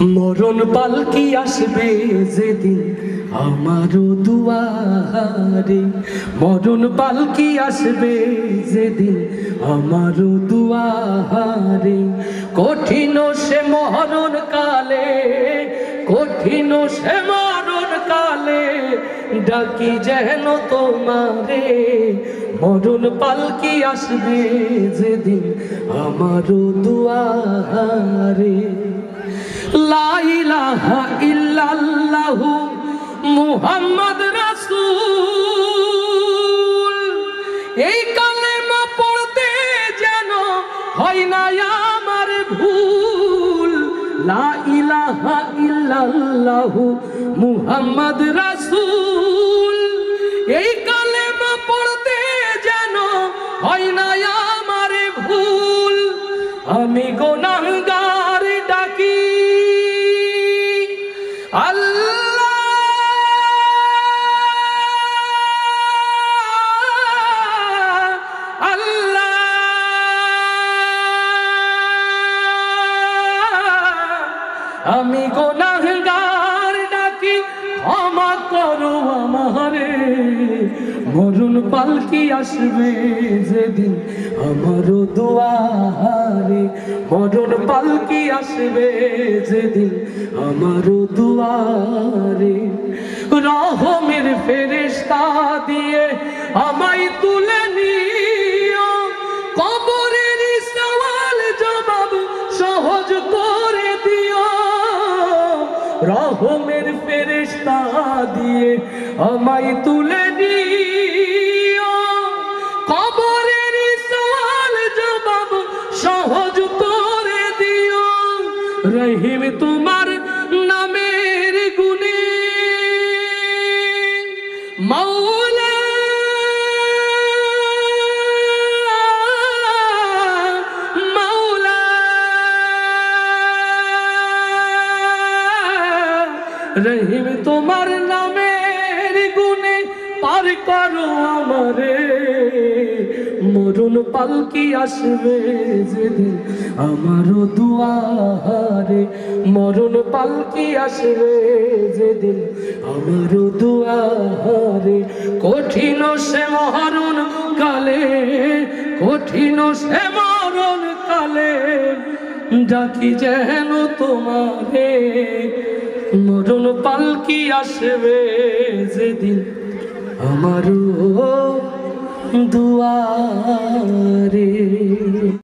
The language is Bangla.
মরণ পালকি আসবে যেদিন আমারও দুয়ারে, মরণ পালকি আসবে যেদিন আমারও দুয়ারে। কঠিন সে মরণ কালে, কঠিন সে মরণ কালে, ডাকি যেন তোমারে। মরণ পালকি আসবে যেদিন আমারও দুয়ারে। লা ইলাহা ইল্লাল্লাহু মুহাম্মদ রাসূল, এই কালেমা পড়তে যেন হয় না আমার ভুল। লা ইলাহা ইল্লাল্লাহু মুহাম্মদ রাসূল, এই কালেমা পড়তে যেন হয় না আমার ভুল। আমি গুনাহগার ডাকি আল্লাহ, আল্লাহ, আমি গুনাহগার ডাকি ক্ষমা করো আমারে। মরণ পালকি আসবে যেদিন আমারও দুয়ারে, মরণ পালকি আসবে যেদিন আমারও দুয়ারে। রহমের ফেরেশতা দিয়ে আমায় তুলে নিও, কবরের সওয়াল জবাব সহজ করে দিও। রহমের ফেরেশতা দিয়ে আমায় তুলে নিও, কবরের সওয়াল জবাব সহজ করে দিও। রহিম তোমার নামের গুণে মাওলা, মাওলা, রহিম তোমার নামের গুণে পার করো আমারে। মরণ পালকি আসবে যেদিন আমারও দুয়ারে, মরণ পালকি আসবে যেদিন আমারও দুয়ারে। কঠিন সে মরণ কালে, কঠিন সে মরণ কালে, ডাকি যেন তোমারে। মরণ পালকি আসবে যেদিন আমারও দুয়ারে।